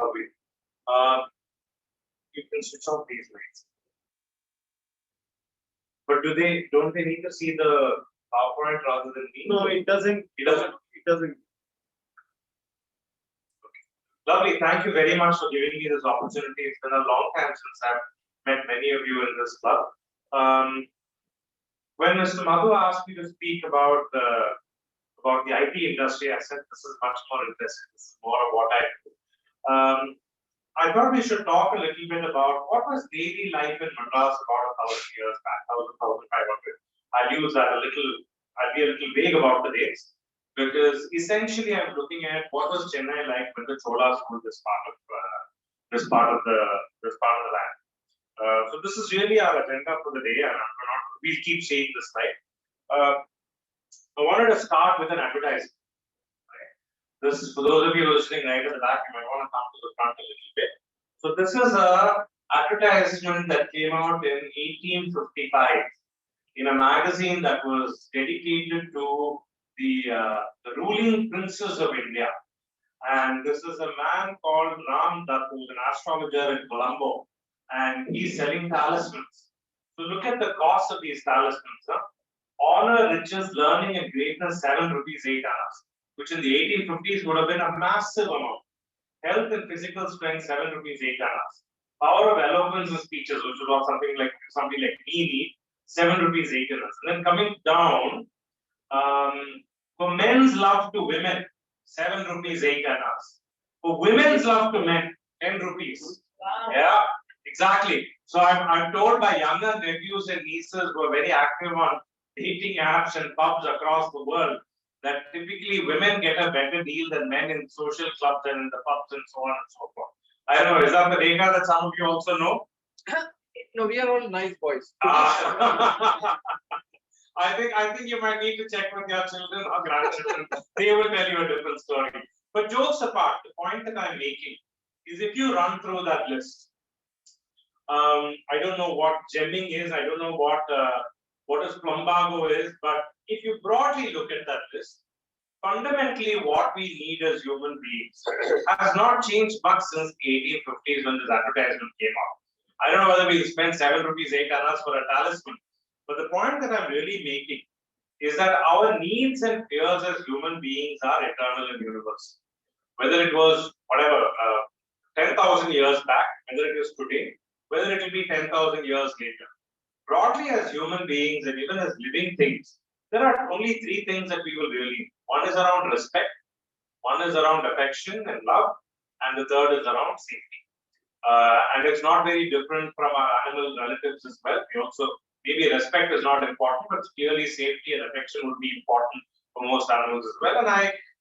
Lovely. Uh, you can switch off these lights. But don't they need to see the PowerPoint rather than me? No, it doesn't. It doesn't. It doesn't. Okay. Lovely. Thank you very much for giving me this opportunity. It's been a long time since I've met many of you in this club. When Mr. Madhu asked me to speak about the IT industry, I said this is much more interesting. This is more of what I do. I thought we should talk a little bit about what was daily life in Madras about 1,000 years back, 1,500. I'll use that I'll be a little vague about the dates because essentially I'm looking at what was Chennai like when the Cholas ruled this part of the land. So this is really our agenda for the day, and we'll keep seeing this slide. I wanted to start with an advertisement. This is for those of you listening right at the back, you might want to come to the front a little bit. So this is a advertisement that came out in 1855 in a magazine that was dedicated to the ruling princes of India. And this is a man called Ram Dutt, who's an astrologer in Colombo, and he's selling talismans. So look at the cost of these talismans. Honor, riches, learning, and greatness, 7 rupees 8 annas, which in the 1850s would have been a massive amount. Health and physical strength, 7 rupees 8 annas. Power of eloquence and speeches, which was something like me need, 7 rupees 8 annas. And then coming down, for men's love to women, 7 rupees 8 annas. For women's love to men, 10 rupees. Wow. Yeah, exactly. So I'm told by younger nephews and nieces who are very active on dating apps and pubs across the world that typically women get a better deal than men in social clubs and in the pubs and so on and so forth. I don't know, is that the data that some of you also know? No, we are all nice boys. I think you might need to check with your children or grandchildren. They will tell you a different story. But jokes apart, the point that I'm making is if you run through that list, I don't know what gemming is, I don't know what is plumbago is, but if you broadly look at that list, fundamentally what we need as human beings has not changed much since the 1850s when this advertisement came out. I don't know whether we'll spend 7 rupees 8 annas for a talisman, but the point that I'm really making is that our needs and fears as human beings are eternal and universal. Whether it was 10,000 years back, whether it is today, whether it will be 10,000 years later. Broadly, as human beings and even as living things, there are only 3 things that we will really need. One is around respect, one is around affection and love, and the third is around safety. And it's not very different from our animal relatives as well. We also, maybe respect is not important, but clearly safety and affection would be important for most animals as well.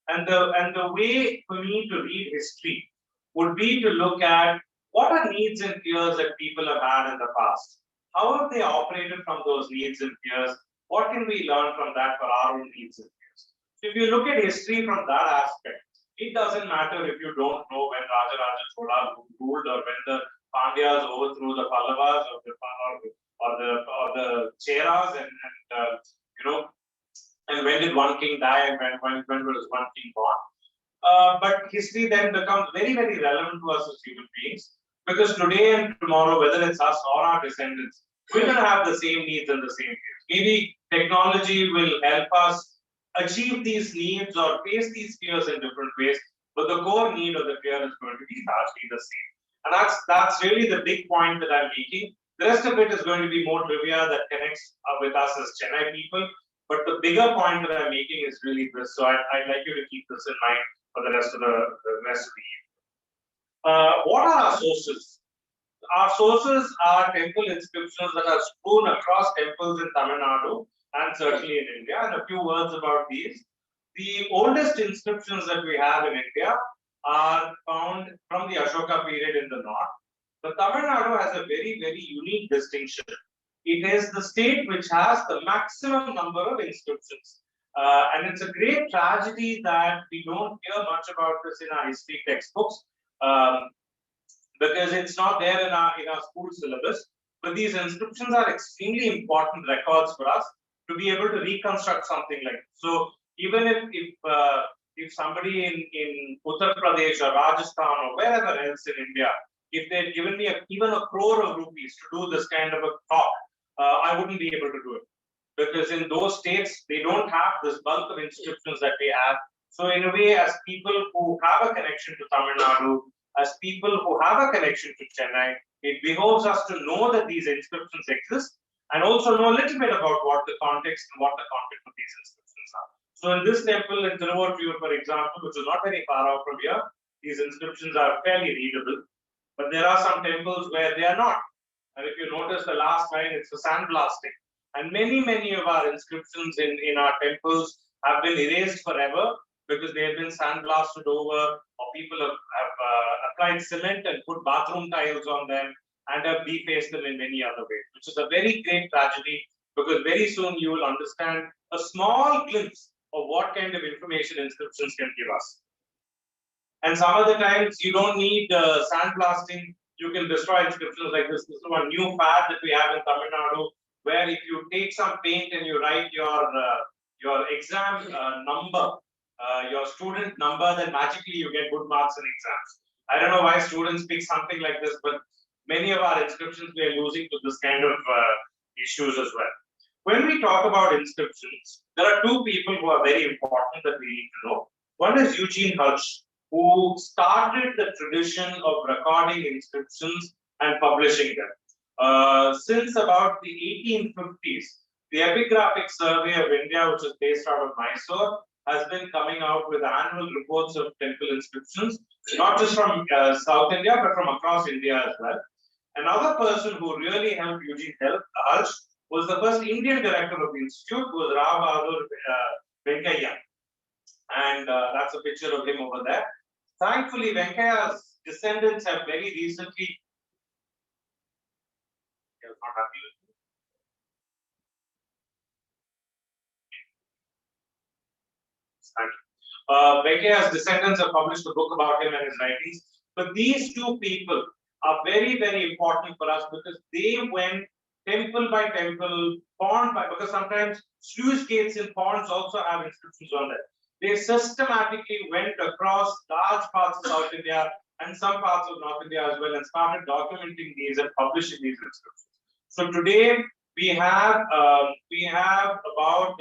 And the way for me to read history would be to look at what are needs and fears that people have had in the past. How have they operated from those needs and fears? What can we learn from that for our own needs and fears? So if you look at history from that aspect, it doesn't matter if you don't know when Rajaraja Chola ruled or when the Pandyas overthrew the Pallavas or the Cheras and when did one king die and when was one king born. But history then becomes very, very relevant to us as human beings because today and tomorrow, whether it's us or our descendants, we're going to have the same needs and the same fears. Maybe technology will help us achieve these needs or face these fears in different ways, but the core need or the fear is going to be largely the same. And that's really the big point that I'm making. The rest of it is going to be more trivia that connects with us as Chennai people. But the bigger point that I'm making is really this. So I'd like you to keep this in mind for the rest of the evening. What are our sources? Our sources are temple inscriptions that are strewn across temples in Tamil Nadu and certainly in India. And a few words about these. The oldest inscriptions that we have in India are found from the Ashoka period in the north. The Tamil Nadu has a very, very unique distinction. It is the state which has the maximum number of inscriptions. And it's a great tragedy that we don't hear much about this in our history textbooks because it's not there in our school syllabus. But these inscriptions are extremely important records for us to be able to reconstruct something like this. So even if if somebody in Uttar Pradesh or Rajasthan or wherever else in India, if they had given me even a crore of rupees to do this kind of a talk, I wouldn't be able to do it. Because in those states, they don't have this bulk of inscriptions that we have. So in a way, as people who have a connection to Tamil Nadu, as people who have a connection to Chennai, it behoves us to know that these inscriptions exist and also know a little bit about what the context and what the content of these inscriptions are. So in this temple in Tiruvattur, for example, which is not very far out from here, these inscriptions are fairly readable. But there are some temples where they are not. And if you notice the last line, it's for sandblasting. And many of our inscriptions in our temples have been erased forever because they have been sandblasted over, or people have applied cement and put bathroom tiles on them and have defaced them in many other ways, which is a very great tragedy because very soon you will understand a small glimpse of what kind of information inscriptions can give us. And some of the times you don't need sandblasting. You can destroy inscriptions like this. This is one new fad that we have in Tamil Nadu, where if you take some paint and you write your exam number, your student number, then magically you get good marks in exams. I don't know why students pick something like this, but many of our inscriptions we are using to this kind of issues as well. When we talk about inscriptions, there are two people who are very important that we need to know. One is Eugene Hirsch, who started the tradition of recording inscriptions and publishing them. Since about the 1850s, the Epigraphic Survey of India, which is based out of Mysore, has been coming out with annual reports of temple inscriptions, not just from South India, but from across India as well. Another person who really helped Eugene Hirsch was the first Indian director of the institute, who was Rao Bahadur Venkaiah. And that's a picture of him over there. Thankfully, Venkaiah's descendants have very recently. Venkaiah's descendants have published a book about him and his writings. But these two people are very important for us because they went temple by temple, pond by, because sometimes sluice gates in ponds also have inscriptions on them. They systematically went across large parts of South India and some parts of North India as well and started documenting these and publishing these inscriptions. So today we have about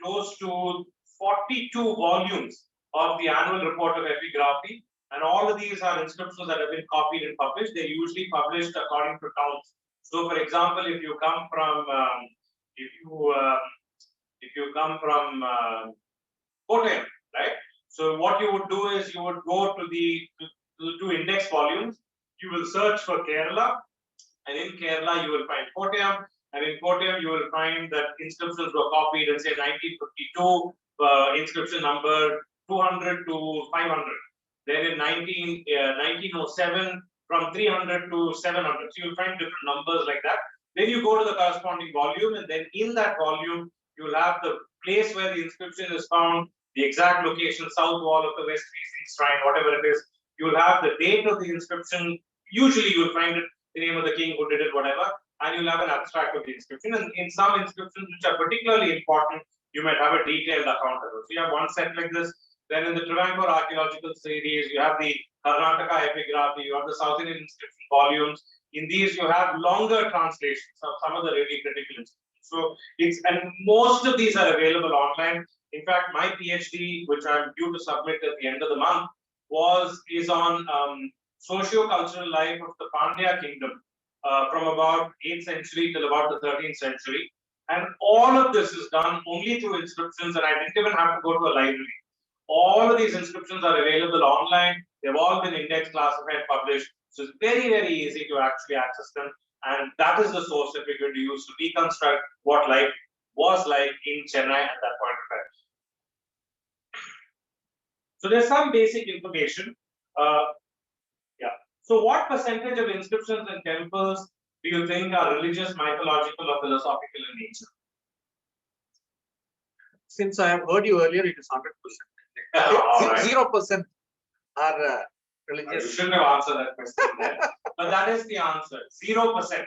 close to 42 volumes of the annual report of epigraphy, and all of these are inscriptions that have been copied and published. They're usually published according to towns. So, for example, if you come from Kottayam, right? So, what you would do is you would go to the index volumes. You will search for Kerala, and in Kerala you will find Kottayam, and in Kottayam you will find that inscriptions were copied in say 1952, inscription number 200 to 500. Then in 1907, from 300 to 700. So you'll find different numbers like that. Then you go to the corresponding volume, and then in that volume, you'll have the place where the inscription is found, the exact location, south wall of the west facing shrine, whatever it is. You'll have the date of the inscription. Usually you'll find it, the name of the king who did it, whatever, and you'll have an abstract of the inscription. And in some inscriptions which are particularly important, you might have a detailed account of it. So you have one set like this. Then in the Travancore archaeological series, you have the Karnataka epigraphy, you have the South Indian inscription volumes. In these, you have longer translations of some of the really critical inscriptions. So and most of these are available online. In fact, my PhD, which I'm due to submit at the end of the month, is on socio-cultural life of the Pandya kingdom from about 8th century till about the 13th century. And all of this is done only through inscriptions, and I didn't even have to go to a library. All of these inscriptions are available online. They've all been indexed, classified, published. So it's very easy to actually access them. And that is the source that we're going to use to reconstruct what life was like in Chennai at that point of time. So there's some basic information. So what percentage of inscriptions in temples do you think are religious, mythological, or philosophical in nature? Since I have heard you earlier, it is 100%. 0% are religious. You shouldn't have answered that question there. But that is the answer. 0%.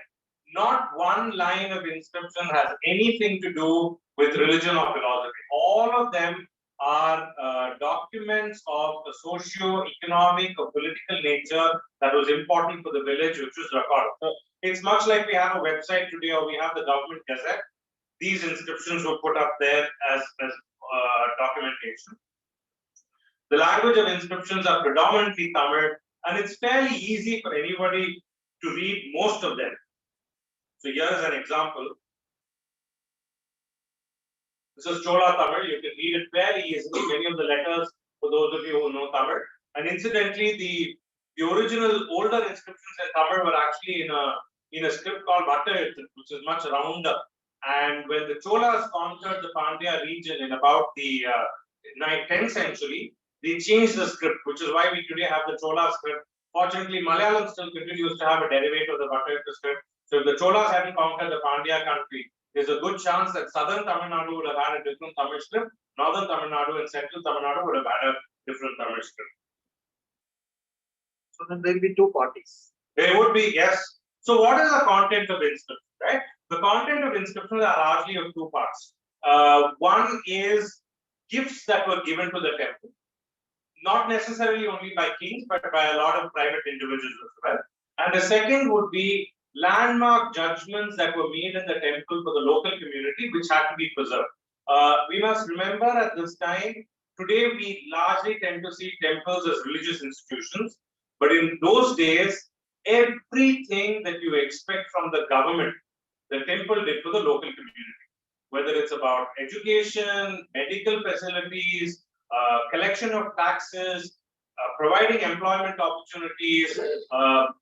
Not one line of inscription has anything to do with religion or philosophy. All of them are documents of the socio-economic or political nature that was important for the village, which was recorded. So it's much like we have a website today or we have the government gazette. These inscriptions were put up there as documentation. The language of inscriptions are predominantly Tamil, and it's fairly easy for anybody to read most of them. So here is an example. This is Chola Tamil. You can read it fairly easily. Many of the letters, for those of you who know Tamil. And incidentally, the original older inscriptions in Tamil were actually in a script called Vatta, which is much rounder. And when the Cholas conquered the Pandya region in about the 10th century, they changed the script, which is why we today have the Chola script. Fortunately, Malayalam still continues to have a derivative of the Vatta script. So if the Cholas hadn't conquered the Pandya country, there's a good chance that southern Tamil Nadu would have had a different Tamil script, northern Tamil Nadu and central Tamil Nadu would have had a different Tamil script. So then there will be two parties. There would be, yes. So what is the content of inscriptions, right? The content of inscriptions are largely of two parts. One is gifts that were given to the temple, not necessarily only by kings, but by a lot of private individuals as well. And the second would be landmark judgments that were made in the temple for the local community, which had to be preserved. We must remember at this time, today we largely tend to see temples as religious institutions, but in those days, everything that you expect from the government, the temple did for the local community. Whether it's about education, medical facilities, collection of taxes, providing employment opportunities,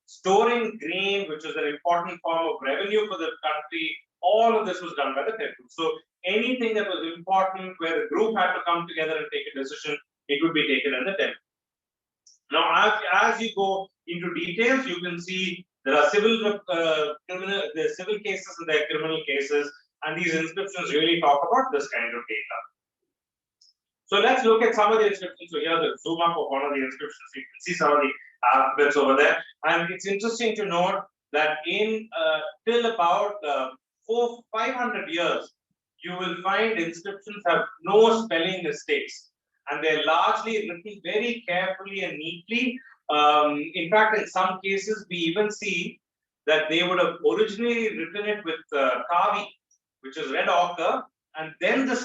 storing grain, which is an important form of revenue for the country. All of this was done by the temple. So anything that was important where the group had to come together and take a decision, it would be taken in the temple. Now, as you go into details, you can see there are civil cases and there are criminal cases, and these inscriptions really talk about this kind of data. So let's look at some of the inscriptions. So here's a zoom up of one of the inscriptions. You can see some of the alphabets over there. And it's interesting to note that in till about 500 years, you will find inscriptions have no spelling mistakes. And they're largely written very carefully and neatly. In fact, in some cases, we even see that they would have originally written it with kavi, which is red ochre, and then the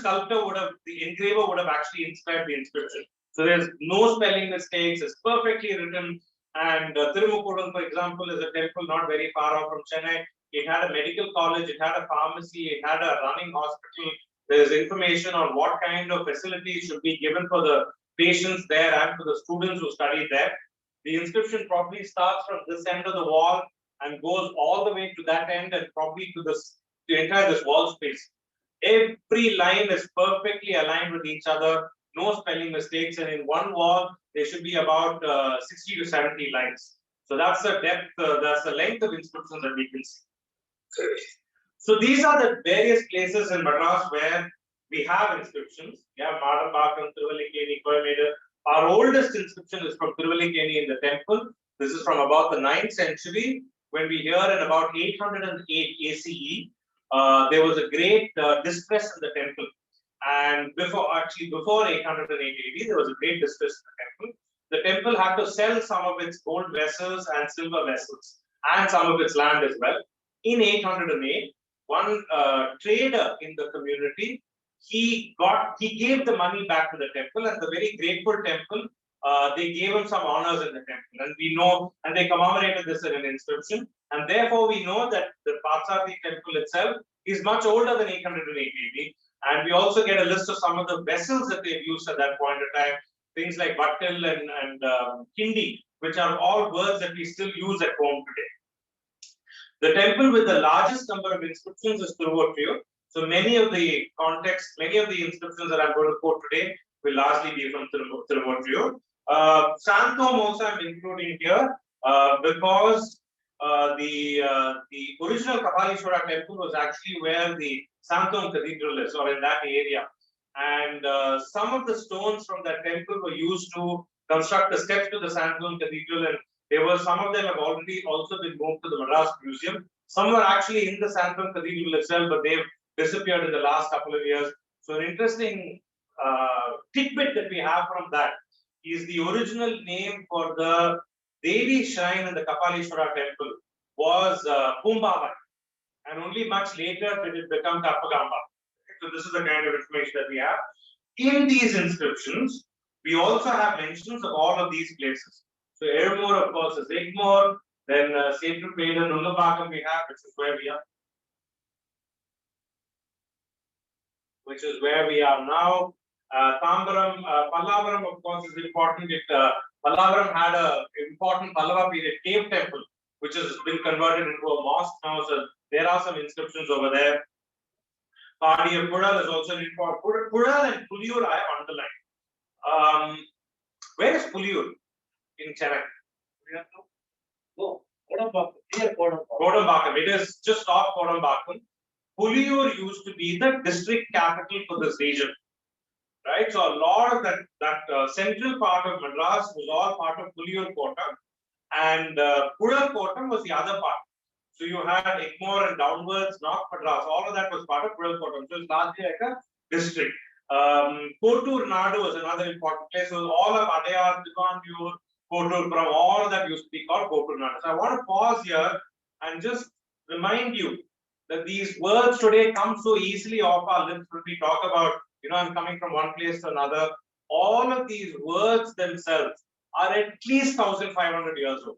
engraver would have actually inscribed the inscription. So there's no spelling mistakes, it's perfectly written. And Tirumukuram, for example, is a temple not very far off from Chennai. It had a medical college, it had a pharmacy, it had a running hospital. There's information on what kind of facilities should be given for the patients there and for the students who studied there. The inscription probably starts from this end of the wall and goes all the way to that end and probably to the entire this wall space. Every line is perfectly aligned with each other, no spelling mistakes, and in one wall there should be about 60 to 70 lines. So that's the depth, that's the length of inscriptions that we can see. So these are the various places in Madras where we have inscriptions. We have Madambakam, Thiruvallikeni, Koyameda. Our oldest inscription is from Thiruvallikeni in the temple. This is from about the 9th century, when we hear in about 808 ACE. There was a great distress in the temple, and before 808 AD, there was a great distress in the temple. The temple had to sell some of its gold vessels and silver vessels, and some of its land as well. In 808, one trader in the community, he gave the money back to the temple, and the very grateful temple, they gave him some honors in the temple, and we know, and they commemorated this in an inscription, and therefore we know that the Patsarthi temple itself is much older than 808 AD, and we also get a list of some of the vessels that they've used at that point in time, things like Vattil and Hindi, which are all words that we still use at home today. The temple with the largest number of inscriptions is Thiruvattiur. So many of the inscriptions that I'm going to quote today will largely be from Thiruvattiur. Santhom also I'm including here because the original Kapalishwara temple was actually where the Santhom Cathedral is, or in that area. And some of the stones from that temple were used to construct the steps to the Santhom Cathedral, and some of them have already also been moved to the Madras Museum. Some were actually in the Santhom Cathedral itself, but they've disappeared in the last couple of years. So an interesting tidbit that we have from that is the original name for the Devi shrine in the Kapaleshwara temple was Pumbava, and only much later did it become Kapagamba. So this is the kind of information that we have. In these inscriptions, we also have mentions of all of these places. So Ermore, of course, is Egmore. Then Sacred Maiden, Nungambakam we have, which is where we are. Which is where we are now. Tambaram, Pallavaram, of course, is important. Pallavaram had an important Pallava period cave temple, which has been converted into a mosque now. So there are some inscriptions over there. Padi Pudal is also an important. Pudal and Puliur I have underlined. Where is Puliur in Chennai? No, Kodambakam. It is just off Kodambakam. Puliur used to be the district capital for this region, right? So a lot of that central part of Madras was all part of Puliur Kota, and Pudal Kota was the other part. So you had Egmore and downwards North Madras. All of that was part of Pudal Kota. So it's largely like a district. Kotur Nadu was another important place. So all of Adayar, Tiruvanmiyur, Kotur, from all that used to be called Kotur Nadu. So I want to pause here and just remind you that these words today come so easily off our lips when we talk about, I'm coming from one place to another. All of these words themselves are at least 1,500 years old.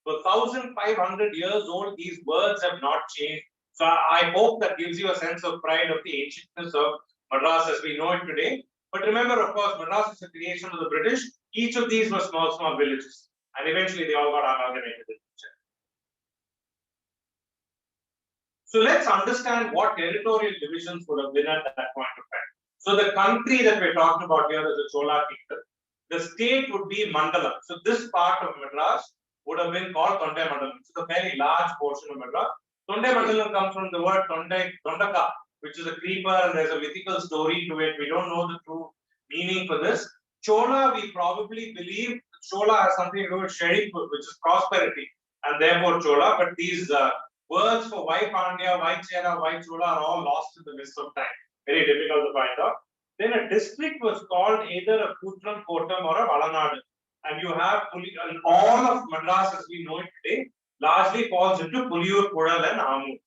So 1,500 years old, these words have not changed. So I hope that gives you a sense of pride of the ancientness of Madras as we know it today. But remember, of course, Madras is a creation of the British. Each of these were small, small villages. And eventually they all got amalgamated into each other. So let's understand what territorial divisions would have been at that point of time. So the country that we're talking about here is the Chola kingdom. The state would be Mandalam. So this part of Madras would have been called Tondai Mandalam. It's a very large portion of Madras. Tondai Mandalam comes from the word Tondaka, which is a creeper, and there's a mythical story to it. We don't know the true meaning for this. Chola, we probably believe Chola has something to do with Sherry, which is prosperity, and therefore Chola. But these words for why Pandya, why Chera, why Chola are all lost in the mist of time. Very difficult to find out. Then a district was called either a Kutram, Kotam, or a Valanadu. And you have and all of Madras as we know it today largely falls into Puliur, Pudal, and Amur.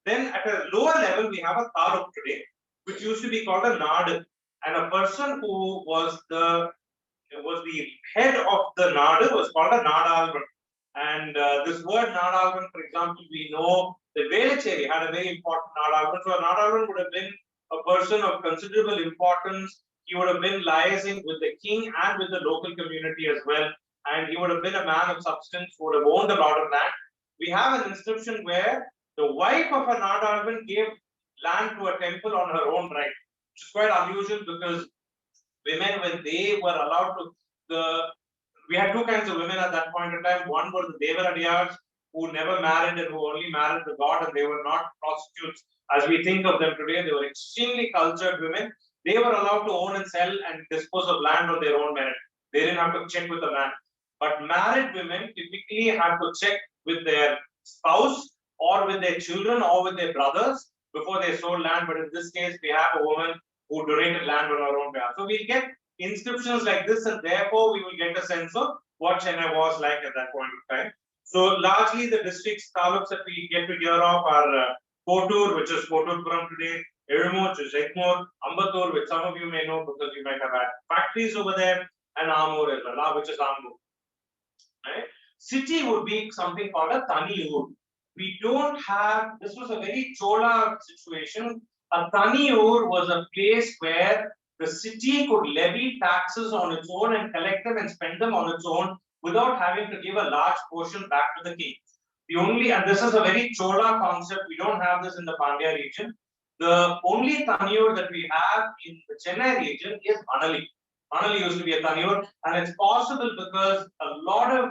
Then at a lower level, we have a Taluk today, which used to be called a Nadu. And a person who was the head of the Nadu was called a Nadalvan. And this word Nadalvan, for example, we know that Velachery had a very important Nadalvan. So a Nadalvan would have been a person of considerable importance. He would have been liaising with the king and with the local community as well. And he would have been a man of substance who would have owned a lot of land. We have an inscription where the wife of a Nadalvan gave land to a temple on her own right, which is quite unusual because women, when they were allowed to, we had two kinds of women at that point in time. One were the Devaradiyars, who never married and who only married the god, and they were not prostitutes as we think of them today. They were extremely cultured women. They were allowed to own and sell and dispose of land on their own merit. They didn't have to check with the man. But married women typically have to check with their spouse or with their children or with their brothers before they sold land. But in this case, we have a woman who donated land on her own behalf. So we get inscriptions like this, and therefore we will get a sense of what Chennai was like at that point of time. So largely the districts, taluks that we get to hear of are Kotur, which is Koturpuram today, Erumur, which is Egmore, Ambattur, which some of you may know because you might have had factories over there, and Amur as well, which is Amur. Right? City would be something called a Taniur. We don't have, this was a very Chola situation. A Taniur was a place where the city could levy taxes on its own and collect them and spend them on its own without having to give a large portion back to the king. The only, and this is a very Chola concept, we don't have this in the Pandya region. The only Taniur that we have in the Chennai region is Manali. Manali used to be a Taniur, and it's possible because a lot of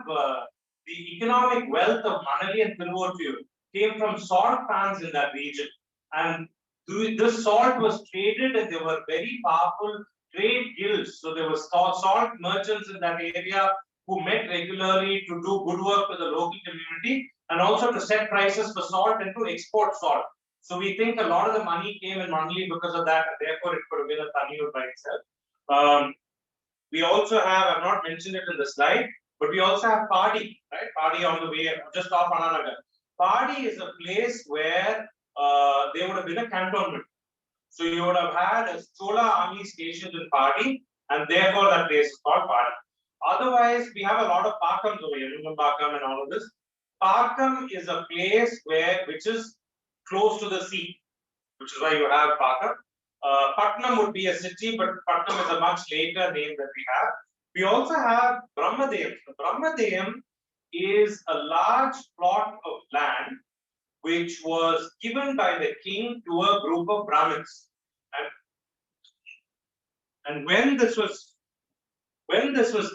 the economic wealth of Manali and Tiruvottur came from salt pans in that region. And this salt was traded, and there were very powerful trade guilds. So there were salt merchants in that area who met regularly to do good work for the local community and also to set prices for salt and to export salt. So we think a lot of the money came in only because of that, and therefore it could have been a Tanur by itself. We also have, I've not mentioned it in the slide, but we also have Padi, right? Padi on the way, just off Ananagar. Padi is a place where there would have been a cantonment. So you would have had a Chola army stationed in Padi, and therefore that place is called Padi. Otherwise, we have a lot of Pakams over here, Pakam and all of this. Pakam is a place which is close to the sea, which is why you have Pakam. Patnam would be a city, but Patnam is a much later name that we have. We also have Brahmadeyam. Brahmadeyam is a large plot of land which was given by the king to a group of Brahmins. And when this was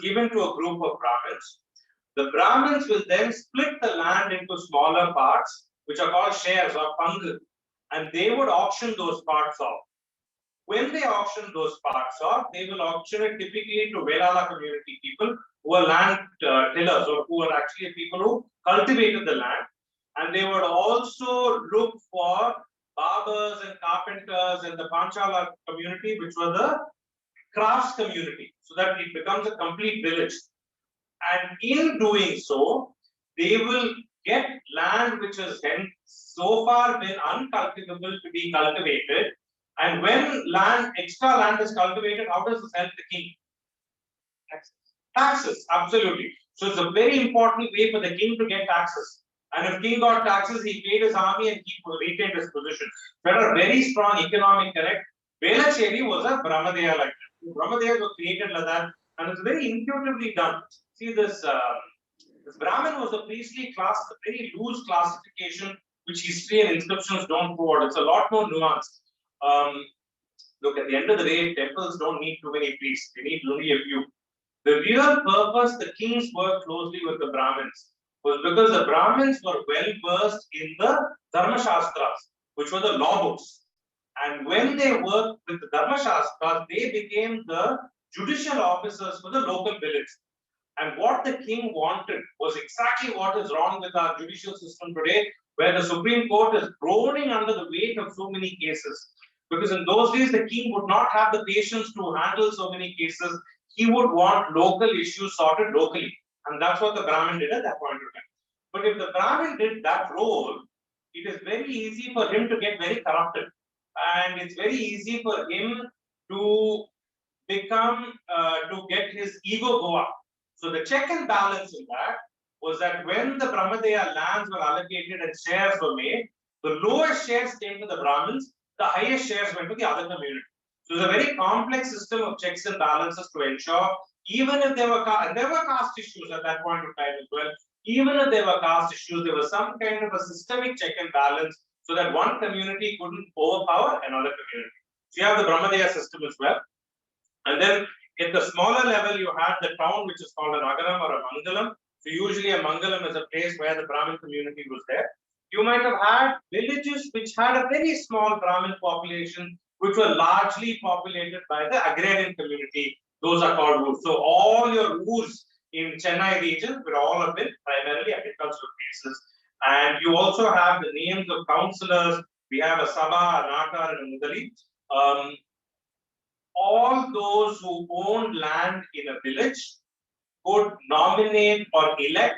given to a group of Brahmins, the Brahmins will then split the land into smaller parts, which are called shares or pangu, and they would auction those parts off. When they auction those parts off, they will auction it typically to Velala community people who are land tillers, or who are actually people who cultivated the land. And they would also look for barbers and carpenters and the Panchala community, which were the crafts community, so that it becomes a complete village. And in doing so, they will get land which has so far been uncultivable to be cultivated. And when extra land is cultivated, how does this help the king? Taxes, absolutely. So it's a very important way for the king to get taxes. And if king got taxes, he paid his army and he retained his position. There are very strong economic connect. Velacheri was a Brahmadeya like that. Brahmadeya was created like that, and it's very intuitively done. See, this Brahmin was a priestly class, a very loose classification, which history and inscriptions don't forward. It's a lot more nuanced. Look, at the end of the day, temples don't need too many priests. They need only a few. The real purpose the kings worked closely with the Brahmins was because the Brahmins were well versed in the Dharma Shastras, which were the law books. And when they worked with the Dharma Shastras, they became the judicial officers for the local village. And what the king wanted was exactly what is wrong with our judicial system today, where the Supreme Court is groaning under the weight of so many cases. Because in those days, the king would not have the patience to handle so many cases. He would want local issues sorted locally. And that's what the Brahmin did at that point of time. But if the Brahmin did that role, it is very easy for him to get very corrupted. And it's very easy for him to get his ego go up. So the check and balance in that was that when the Brahmadeya lands were allocated and shares were made, the lowest shares came to the Brahmins, the highest shares went to the other community. So it's a very complex system of checks and balances to ensure, even if there were caste issues at that point of time as well, even if there were caste issues, there was some kind of a systemic check and balance so that one community couldn't overpower another community. So you have the Brahmadeya system as well. And then at the smaller level, you had the town, which is called a Nagaram or a Mangalam. So usually a Mangalam is a place where the Brahmin community was there. You might have had villages which had a very small Brahmin population, which were largely populated by the agrarian community. Those are called Urs. So all your Urs in Chennai region would all have been primarily agricultural places. And you also have the names of councillors. We have a Sabha, a Natar, and a Mudali. All those who owned land in a village could nominate or elect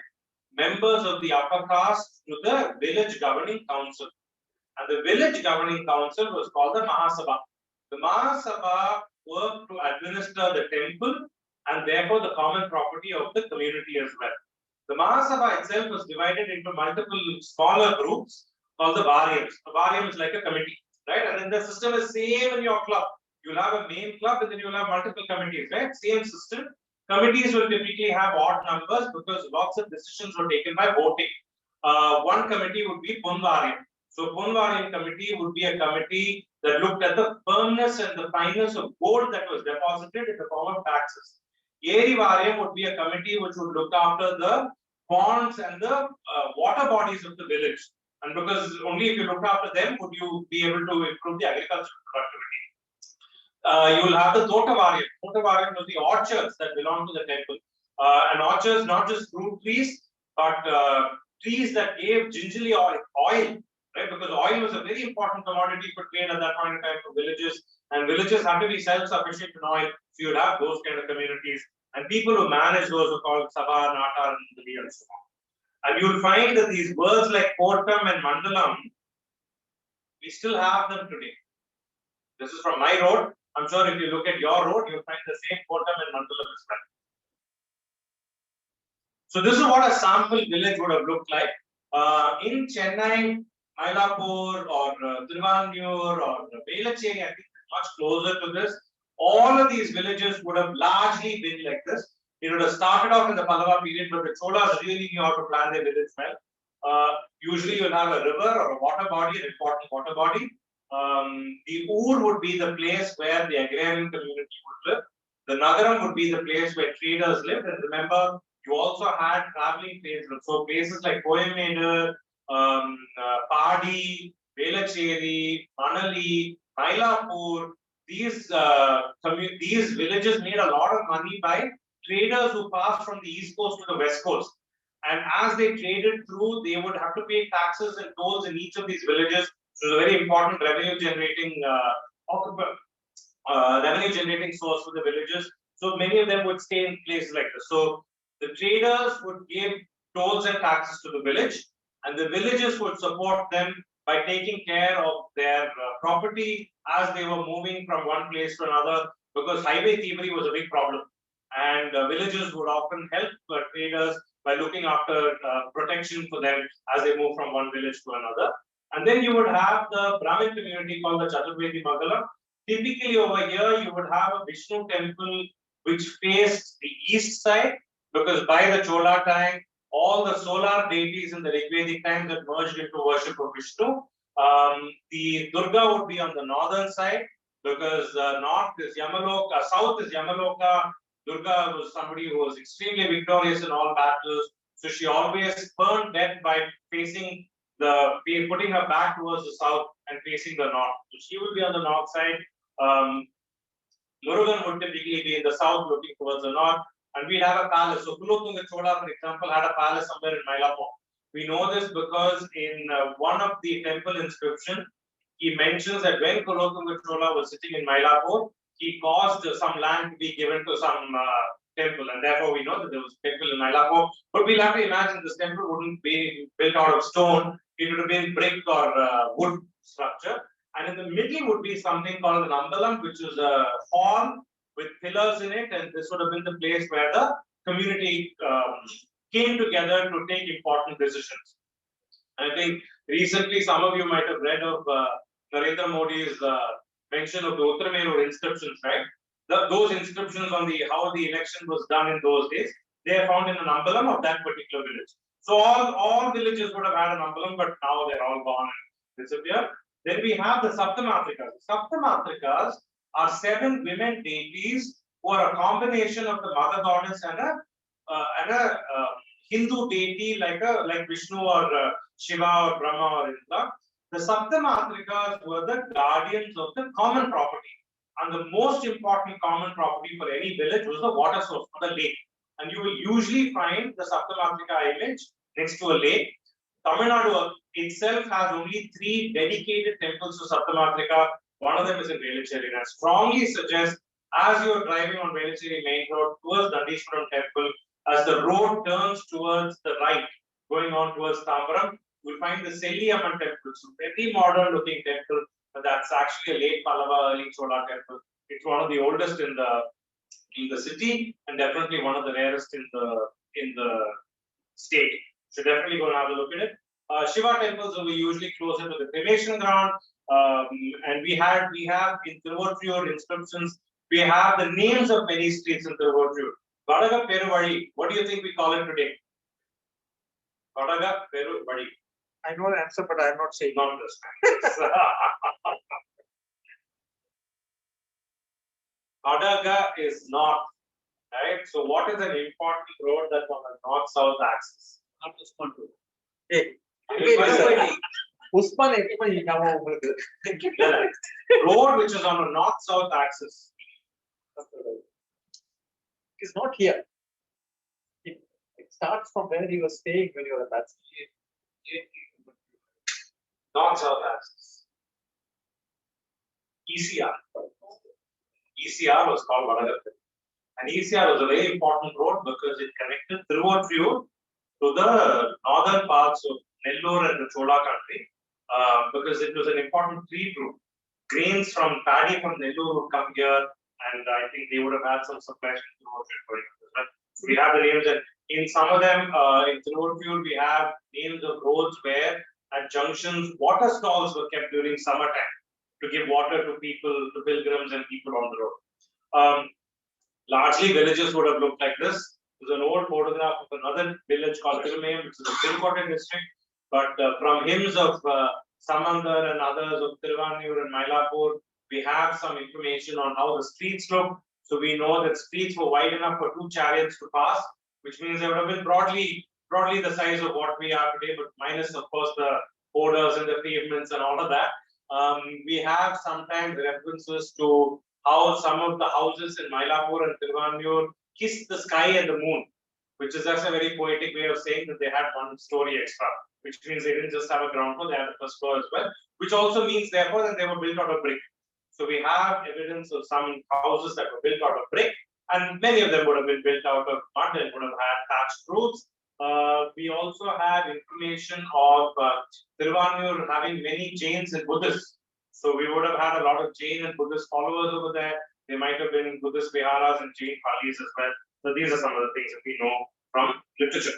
members of the upper caste to the village governing council. And the village governing council was called the Mahasabha. The Mahasabha worked to administer the temple and therefore the common property of the community as well. The Mahasabha itself was divided into multiple smaller groups called the Varyams. A Varyam is like a committee, right? And then the system is same in your club. You'll have a main club and then you'll have multiple committees, right? Same system. Committees will typically have odd numbers because lots of decisions were taken by voting. One committee would be Punvaryam. So Punvaryam committee would be a committee that looked at the firmness and the fineness of gold that was deposited in the form of taxes. Yeri Varyam would be a committee which would look after the ponds and the water bodies of the village. And because only if you look after them would you be able to improve the agricultural productivity. You will have the Totavarya. Totavarya was the orchards that belong to the temple. And orchards, not just fruit trees, but trees that gave gingerly oil, right? Because oil was a very important commodity for trade at that point in time for villages, and villages had to be self-sufficient in oil. So you'd have those kind of communities, and people who manage those were called Sabha, Nata, and so on. And you'll find that these words like Kotam and Mandalam, we still have them today. This is from my road. I'm sure if you look at your road, you'll find the same Kotam and Mandalam as well. So this is what a sample village would have looked like. In Chennai, Mylapore or Thiruvanmiyur or Velachery, I think much closer to this. All of these villages would have largely been like this. It would have started off in the Pallava period, but the Cholas really knew how to plan their village well. Usually you'll have a river or a water body, an important water body. The Ur would be the place where the agrarian community would live. The Nagaram would be the place where traders lived. And remember, you also had traveling trades. So places like Coimbatore, Padi, Velachery, Manali, Mylapore, these villages made a lot of money by traders who passed from the east coast to the west coast. And as they traded through, they would have to pay taxes and tolls in each of these villages. So it's a very important revenue generating source for the villages. So many of them would stay in places like this. So the traders would give tolls and taxes to the village, and the villages would support them by taking care of their property as they were moving from one place to another, because highway thievery was a big problem. And villages would often help traders by looking after protection for them as they move from one village to another. And then you would have the Brahmin community called the Chakravarthy Mandalam. Typically over here, you would have a Vishnu temple which faced the east side, because by the Chola time, all the solar deities in the Rigvedic times had merged into worship of Vishnu. The Durga would be on the northern side, because north is Yamaloka, south is Yamaloka. Durga was somebody who was extremely victorious in all battles. So she always burned death by putting her back towards the south and facing the north. So she would be on the north side. Murugan would typically be in the south looking towards the north. And we'd have a palace. So Kulothunga Chola, for example, had a palace somewhere in Mylapore. We know this because in one of the temple inscriptions, he mentions that when Kulothunga Chola was sitting in Mylapore, he caused some land to be given to some temple, and therefore we know that there was a temple in Mylapore. But we'll have to imagine this temple wouldn't be built out of stone; it would have been brick or wood structure. And in the middle would be something called an ambalam, which is a hall with pillars in it, and this would have been the place where the community came together to take important decisions. And I think recently some of you might have read of Narendra Modi's mention of the Uttaramerur inscriptions, right? Those inscriptions on how the election was done in those days, they are found in an ambalam of that particular village. So all villages would have had an ambalam, but now they're all gone and disappeared. Then we have the Saptamatrikas. Saptamatrikas are 7 women deities who are a combination of the mother goddess and a Hindu deity like Vishnu or Shiva or Brahma or Indra. The Saptamatrikas were the guardians of the common property. And the most important common property for any village was the water source, or the lake. And you will usually find the Saptamatrika image next to a lake. Tamil Nadu itself has only 3 dedicated temples to Saptamatrika. One of them is in Velachery. I strongly suggest, as you are driving on Velachery main road towards Dandeshwaram temple, as the road turns towards the right, going on towards Tambaram, you'll find the Seliyamman temple. So very modern looking temple, but that's actually a late Pallava, early Chola temple. It's one of the oldest in the city, and definitely one of the rarest in the state. So definitely go and have a look at it. Shiva temples will be usually closer to the cremation ground, and we have in Thiruvotriyur inscriptions. We have the names of many streets in Thiruvotriyur. Vadaga Peruvadi. What do you think we call it today? Vadaga Peruvadi. I know the answer, but I am not saying. Not this time. Vadaga is north, right? So what is an important road that's on the north-south axis? Not Usman road. Hey, Usman road which is on a north-south axis. It's not here. It starts from where you were staying when you were at that. North-South axis. ECR. ECR was called Vadagathai. And ECR was a very important road because it connected Tiruvattriyur to the northern parts of Nellore and the Chola country, because it was an important trade route. Grains from paddy from Nellore would come here, and I think they would have had some supply from Tiruvattriyur going on as well. So we have the names, and in some of them, in Tiruvattriyur, we have names of roads where at junctions water stalls were kept during summertime to give water to people, to pilgrims and people on the road. Largely, villages would have looked like this. There's an old photograph of another village called Tirumayam, which is the Tirukottai district. But from hymns of Samandar and others of Tiruvannur and Mylapore, we have some information on how the streets look. So we know that streets were wide enough for 2 chariots to pass, which means they would have been broadly the size of what we are today, but minus, of course, the borders and the pavements and all of that. We have sometimes references to how some of the houses in Mylapore and Tiruvannur kiss the sky and the moon, which is just a very poetic way of saying that they had 1 story extra, which means they didn't just have a ground floor, they had a first floor as well, which also means therefore that they were built out of brick. So we have evidence of some houses that were built out of brick, and many of them would have been built out of mud and would have had thatched roofs. We also have information of Tiruvannur having many Jains and Buddhists. So we would have had a lot of Jain and Buddhist followers over there. There might have been Buddhist viharas and Jain palis as well. So these are some of the things that we know from literature.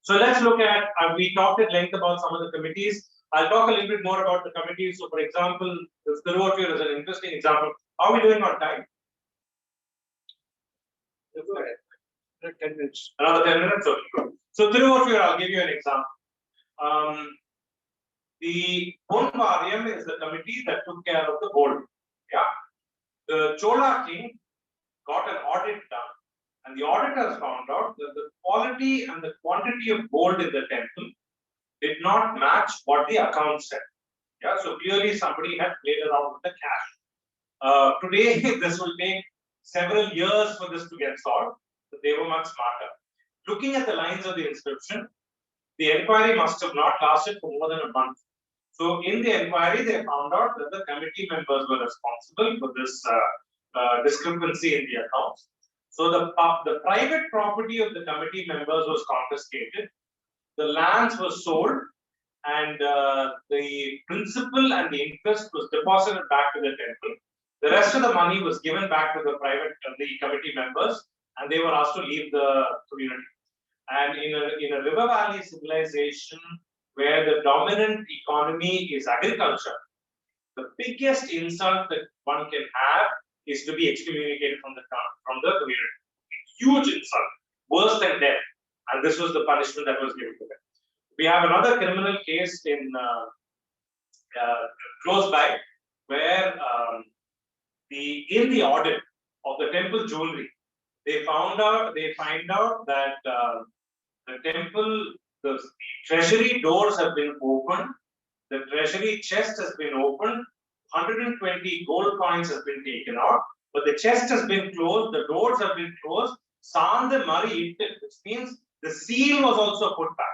So let's look at, we talked at length about some of the committees. I'll talk a little bit more about the committees. So for example, this Tiruvattriyur is an interesting example. How are we doing on time? 10 minutes. Another 10 minutes? Okay. So Tiruvattriyur, I'll give you an example. The Ponvaryam is the committee that took care of the gold. Yeah. The Chola king got an audit done, and the auditors found out that the quality and the quantity of gold in the temple did not match what the account said. Yeah, so clearly somebody had played around with the cash. Today, this will take several years for this to get solved, but they were much smarter. Looking at the lines of the inscription, the inquiry must have not lasted for more than a month. So in the inquiry, they found out that the committee members were responsible for this discrepancy in the accounts. So the private property of the committee members was confiscated. The lands were sold, and the principal and the interest was deposited back to the temple. The rest of the money was given back to the committee members, and they were asked to leave the community. And in a river valley civilization where the dominant economy is agriculture, the biggest insult that one can have is to be excommunicated from the community. Huge insult, worse than death. And this was the punishment that was given to them. We have another criminal case in close by, where in the audit of the temple jewelry, they find out that the temple, the treasury doors have been opened, the treasury chest has been opened, 120 gold coins have been taken out, but the chest has been closed, the doors have been closed, Sandha Mari, which means the seal was also put back.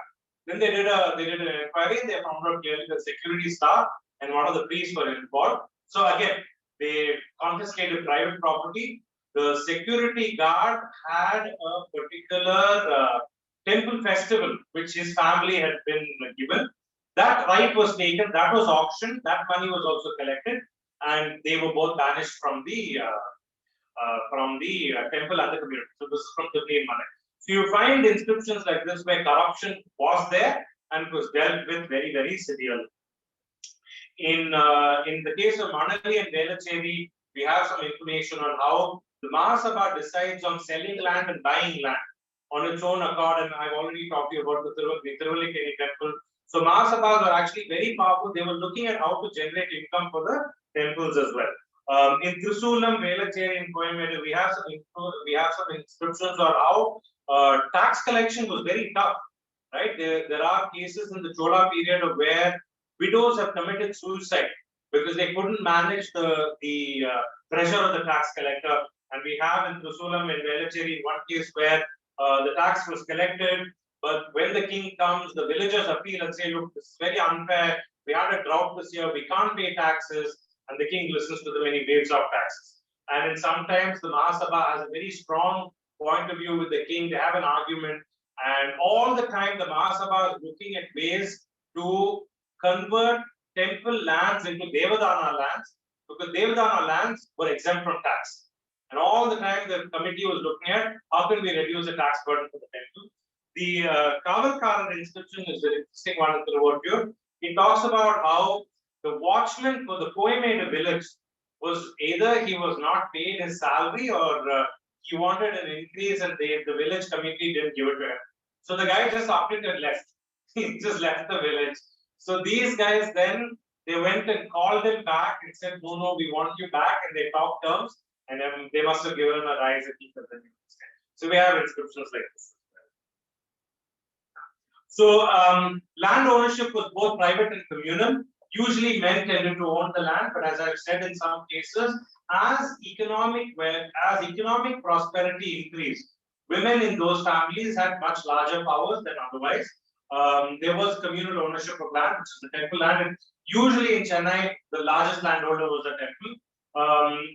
Then they did an inquiry, and they found out clearly the security staff and one of the priests were involved. So again, they confiscated private property. The security guard had a particular temple festival which his family had been given. That right was taken, that was auctioned, that money was also collected, and they were both banished from the temple and the community. So this is from the same money. So you find inscriptions like this where corruption was there and was dealt with very, very severely. In the case of Manali and Velachery, we have some information on how the Mahasabha decides on selling land and buying land on its own accord, and I've already talked to you about the Tiruvallikeni temple. So Mahasabhas are actually very powerful. They were looking at how to generate income for the temples as well. In Trisulam, Velachery, and Coimbatore, we have some inscriptions on how tax collection was very tough. Right? There are cases in the Chola period of where widows have committed suicide because they couldn't manage the pressure of the tax collector. And we have in Trisulam and Velachery one case where the tax was collected, but when the king comes, the villagers appeal and say, look, this is very unfair. we had a drought this year, we can't pay taxes, and the king listens to them and he waives off taxes. And sometimes the Mahasabha has a very strong point of view with the king, they have an argument, and all the time the Mahasabha is looking at ways to convert temple lands into Devadana lands, because Devadana lands were exempt from tax. And all the time the committee was looking at how can we reduce the tax burden for the temple. The Kavalkaran inscription is an interesting one in Thiruvattur. It talks about how the watchman for the Koimeda village was either he was not paid his salary or he wanted an increase and the village committee didn't give it to him. So the guy just opted and left. He just left the village. So these guys then, they went and called him back and said, no, we want you back. And they talked terms and then they must have given him a rise at least. So we have inscriptions like this. So land ownership was both private and communal. Usually men tended to own the land, but as I've said in some cases, as economic prosperity increased, women in those families had much larger powers than otherwise. There was communal ownership of land, which is the temple land. And usually in Chennai, the largest landholder was the temple.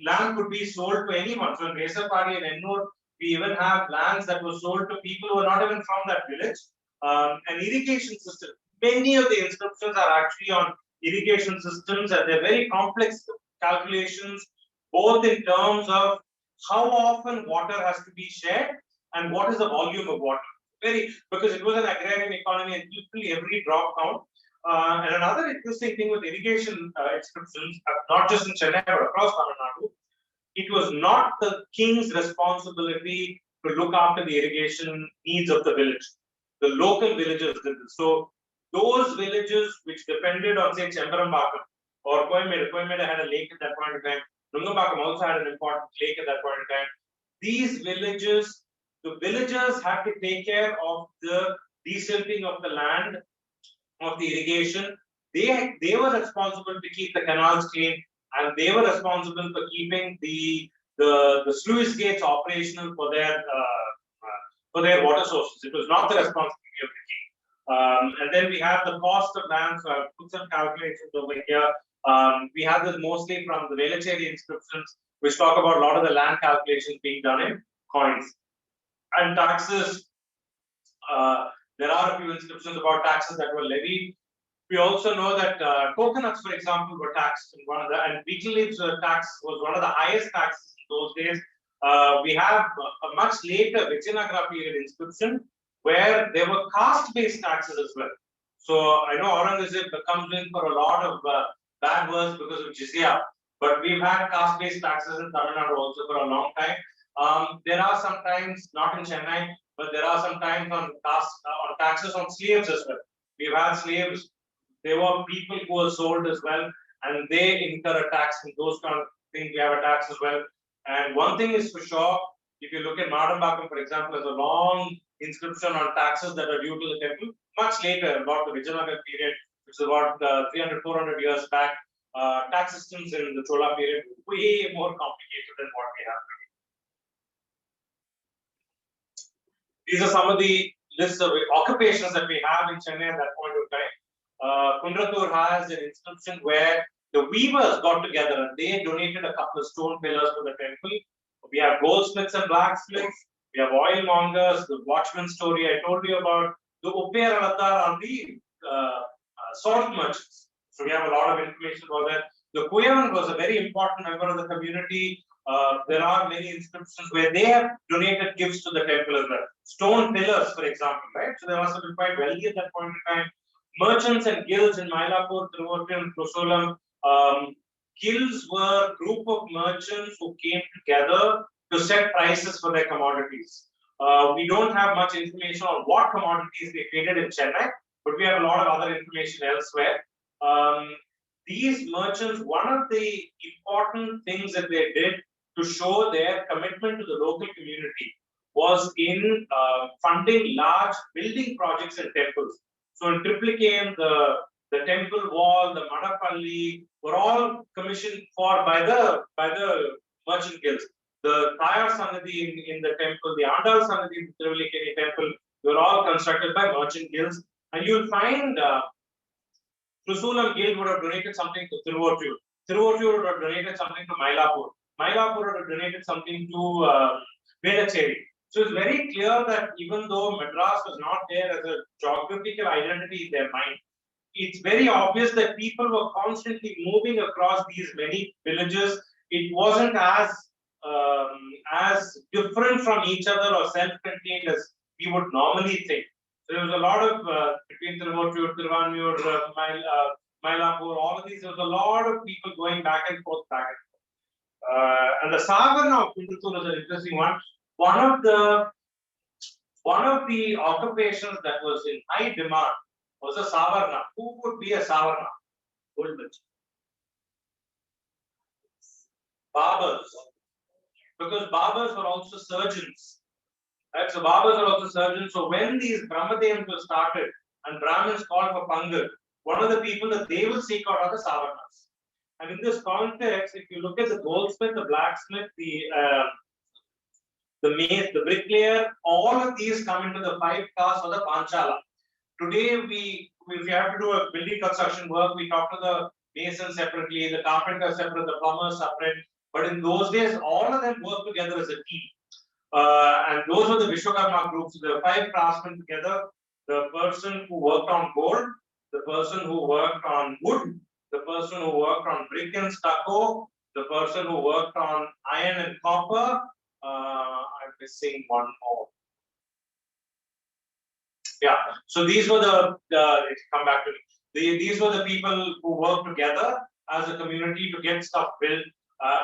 Land could be sold to anyone. So in Vesapadi and Ennur, we even have lands that were sold to people who are not even from that village. An irrigation system. Many of the inscriptions are actually on irrigation systems, and they're very complex calculations, both in terms of how often water has to be shared and what is the volume of water. Because it was an agrarian economy and literally every drop count. And another interesting thing with irrigation inscriptions, not just in Chennai but across Tamil Nadu, it was not the king's responsibility to look after the irrigation needs of the village. The local villagers did this. So those villages which depended on, say, Chembarambakam or Koimeda had a lake at that point in time. Nungambakam also had an important lake at that point in time. These villages, the villagers had to take care of the desilting of the land, of the irrigation. They were responsible to keep the canals clean, and they were responsible for keeping the sluice gates operational for their water sources. It was not the responsibility of the king. And then we have the cost of land. So I've put some calculations over here. We have this mostly from the Velachery inscriptions, which talk about a lot of the land calculations being done in coins. And taxes, there are a few inscriptions about taxes that were levied. We also know that coconuts, for example, were taxed in and betel leaves tax was one of the highest taxes in those days. We have a much later Vijayanagara period inscription where there were caste-based taxes as well. So I know Aurangzeb comes in for a lot of bad words because of jizya, but we've had caste-based taxes in Tamil Nadu also for a long time. There are sometimes, not in Chennai, but there are sometimes on taxes on slaves as well. We've had slaves. There were people who were sold as well, and they incur a tax, and those kind of things we have a tax as well. And one thing is for sure, if you look at Madambakam, for example, there's a long inscription on taxes that are due to the temple. Much later, about the Vijayanagara period, which is about 300, 400 years back, tax systems in the Chola period were way more complicated than what we have today. These are some of the lists of occupations that we have in Chennai at that point of time. Kundratur has an inscription where the weavers got together and they donated a couple of stone pillars to the temple. We have goldsmiths and blacksmiths. We have oil mongers, the watchman story I told you about, the Upper Alatar are the salt merchants. So we have a lot of information about that. The Kuyavan was a very important member of the community. There are many inscriptions where they have donated gifts to the temple as well. Stone pillars, for example, right? So they must have been quite wealthy at that point in time. Merchants and guilds in Mylapore, Thiruvattur, and Kosolam. Guilds were a group of merchants who came together to set prices for their commodities. We don't have much information on what commodities they traded in Chennai, but we have a lot of other information elsewhere. These merchants, one of the important things that they did to show their commitment to the local community was in funding large building projects and temples. So in Triplicane, the temple wall, the Madapalli were all commissioned for by the merchant guilds. The Tayar Sanadi in the temple, the Andal Sanadi in the Triplicane temple, were all constructed by merchant guilds. And you'll find Trusulam Guild would have donated something to Tiruvottur. Tiruvottur would have donated something to Mylapore. Mylapore would have donated something to Velachery. So it's very clear that even though Madras was not there as a geographical identity in their mind, it's very obvious that people were constantly moving across these many villages. It wasn't as different from each other or self-contained as we would normally think. So there was a lot of between Tiruvottur, Tiruvanmiyur, Mylapore, all of these. There was a lot of people going back and forth, back and forth. And the Savarna of Kundutur is an interesting one. One of the occupations that was in high demand was a Savarna. Who would be a Savarna? Barbers. Because barbers were also surgeons. Right? So barbers are also surgeons. So when these Brahmadevas were started and Brahmins called for Pangal, one of the people that they will seek out are the Savarnas. And in this context, if you look at the goldsmith, the blacksmith, the mace, the bricklayer, all of these come into the 5 castes or the Panchala. Today, if we have to do a building construction work, we talk to the mason separately, the carpenter separate, the plumber separate. But in those days, all of them work together as a team. And those were the Vishwakarma groups. There were 5 craftsmen together. The person who worked on gold, the person who worked on wood, the person who worked on brick and stucco, the person who worked on iron and copper. I'm missing one more. Yeah. So these were come back to me. These were the people who worked together as a community to get stuff built,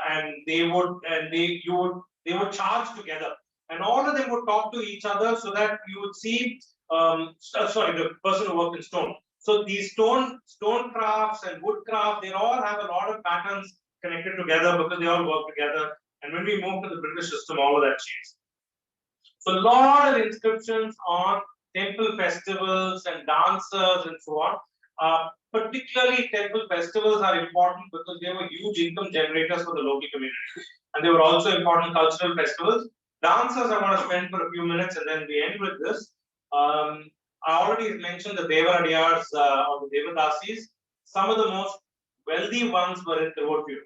and they would charge together, and all of them would talk to each other so that you would see. The person who worked in stone. So these stone crafts and wood craft, they all have a lot of patterns connected together because they all work together. And when we moved to the British system, all of that changed. So a lot of inscriptions on temple festivals and dancers and so on. Particularly temple festivals are important because they were huge income generators for the local community. And they were also important cultural festivals. Dancers I want to spend for a few minutes and then we end with this. I already mentioned the Devaradiyars or the Devadasis. Some of the most wealthy ones were in Tiruvottur.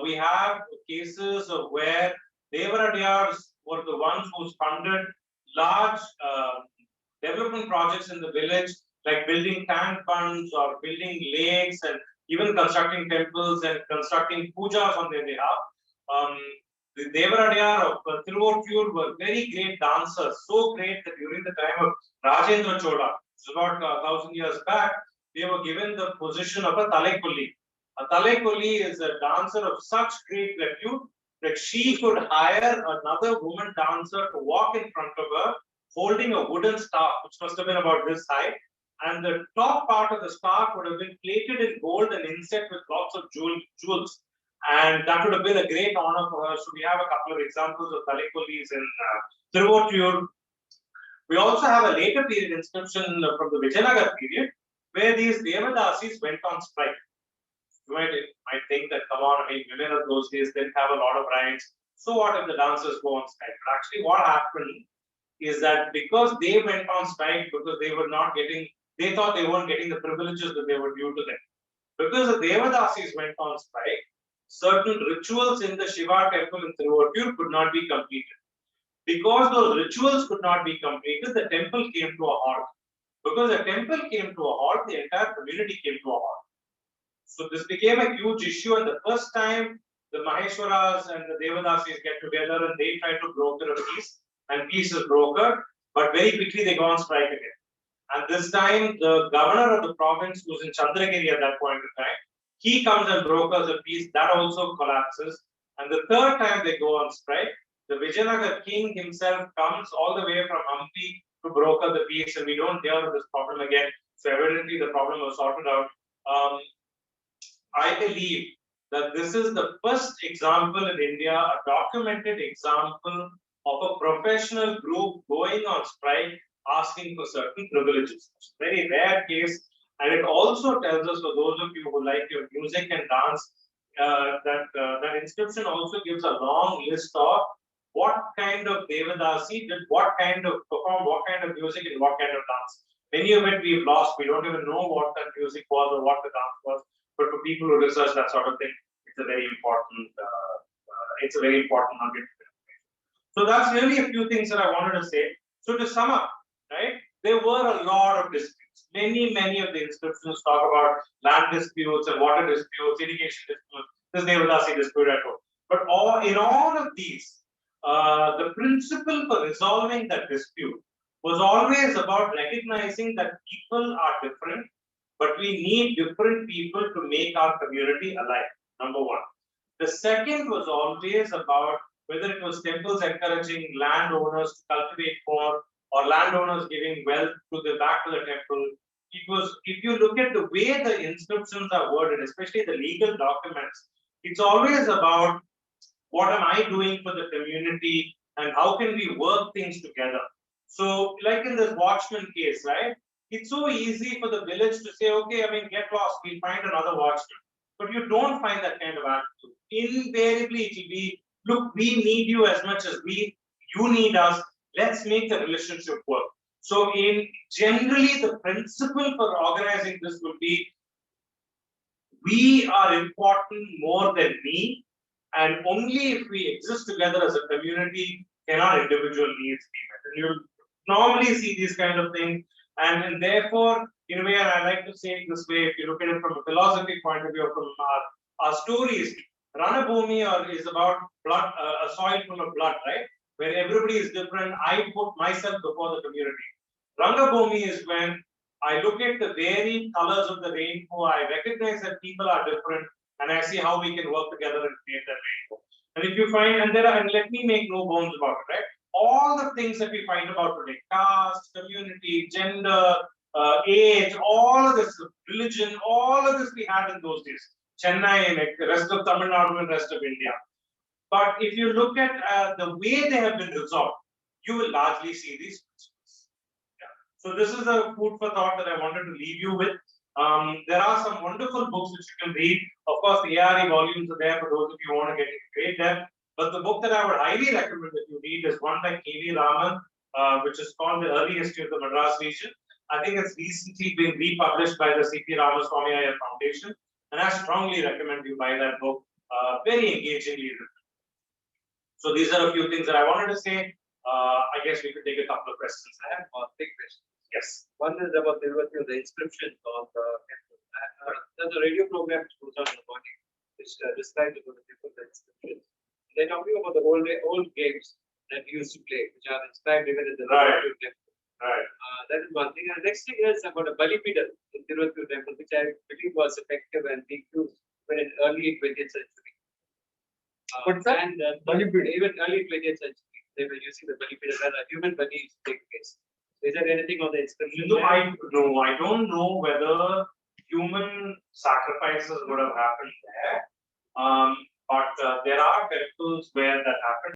We have cases of where Devaradiyars were the ones who funded large development projects in the village, like building tank bunds or building lakes and even constructing temples and constructing pujas on their behalf. The Devaradiyar of Tiruvottur were very great dancers, so great that during the time of Rajendra Chola, which is about 1,000 years back, they were given the position of a Talaikolli. A Talaikolli is a dancer of such great repute that she could hire another woman dancer to walk in front of her, holding a wooden staff, which must have been about this high. And the top part of the staff would have been plated in gold and inset with lots of jewels. And that would have been a great honor for her. So we have a couple of examples of Talaikollis in Tiruvottur. We also have a later period inscription from the Vijayanagar period, where these Devadasis went on strike. You might think that, come on, women of those days didn't have a lot of rights. So what if the dancers go on strike? But actually what happened is that because they went on strike, because they thought they weren't getting the privileges that they were due to them. Because the Devadasis went on strike, certain rituals in the Shiva temple in Tiruvottur could not be completed. Because those rituals could not be completed, the temple came to a halt. Because the temple came to a halt, the entire community came to a halt. So this became a huge issue, and the first time the Maheshwaras and the Devadasis get together and they try to broker a peace, and peace is brokered, but very quickly they go on strike again. And this time, the governor of the province, who's in Chandragiri at that point in time, he comes and brokers a peace, that also collapses. And the third time they go on strike, the Vijayanagar king himself comes all the way from Hampi to broker the peace, and we don't hear of this problem again. So evidently the problem was sorted out. I believe that this is the first example in India, a documented example of a professional group going on strike, asking for certain privileges. It's a very rare case, and it also tells us, for those of you who like your music and dance, that inscription also gives a long list of what kind of Devadasi did what kind of perform, what kind of music and what kind of dance. Many of it we've lost. We don't even know what that music was or what the dance was. But for people who research that sort of thing, it's a very important. It's a very important nugget. So that's really a few things that I wanted to say. So to sum up, right, there were a lot of disputes. Many of the inscriptions talk about land disputes and water disputes, irrigation disputes, this Devadasi dispute at home. But in all of these, the principle for resolving that dispute was always about recognizing that people are different, but we need different people to make our community alive. Number one. The second was always about whether it was temples encouraging landowners to cultivate more or landowners giving wealth back to the temple. It was, if you look at the way the inscriptions are worded, especially the legal documents, it's always about what am I doing for the community and how can we work things together. So, like in this watchman case, right? It's so easy for the village to say, okay, I mean, get lost, we'll find another watchman. But you don't find that kind of attitude. Invariably, it will be, look, we need you as much as you need us. Let's make the relationship work. So, generally, the principle for organizing this would be, we are important more than me, and only if we exist together as a community can our individual needs be met. And you'll normally see these kind of things, and therefore, in a way, and I like to say it this way, if you look at it from a philosophy point of view, from our stories, Ranabhumi is about blood, a soil full of blood, right? Where everybody is different. I put myself before the community. Rangabhumi is when I look at the varied colors of the rainbow, I recognize that people are different, and I see how we can work together and create that rainbow. And if you find, and let me make no bones about it, right? All the things that we find about today, caste, community, gender, age, all of this, religion, all of this we had in those days. Chennai, like the rest of Tamil Nadu and rest of India. But if you look at the way they have been resolved, you will largely see these principles. Yeah. So this is a food for thought that I wanted to leave you with. There are some wonderful books which you can read. Of course, the ARE volumes are there for those of you who want to get into great depth. But the book that I would highly recommend that you read is one by K.V. Raman, which is called The Early History of the Madras Region. I think it's recently been republished by the C.P. Ramaswamy Iyer Foundation. And I strongly recommend you buy that book. Very engagingly written. So these are a few things that I wanted to say. I guess we could take a couple of questions. I have big questions. Yes. One is about the inscription on the temple. There's a radio program which goes on in the morning, which describes about the different inscriptions. They're talking about the old games that we used to play, which are inscribed even in the Tiruvallur temple. Right. That is one thing. And the next thing is about a Balipidal in Tiruvallur temple, which I believe was effective and being used in early 20th century. What's that? And even early 20th century, they were using the Balipidal where a human body is taking place. Is there anything on the inscription? No, I don't know whether human sacrifices would have happened there. But there are temples where that happened.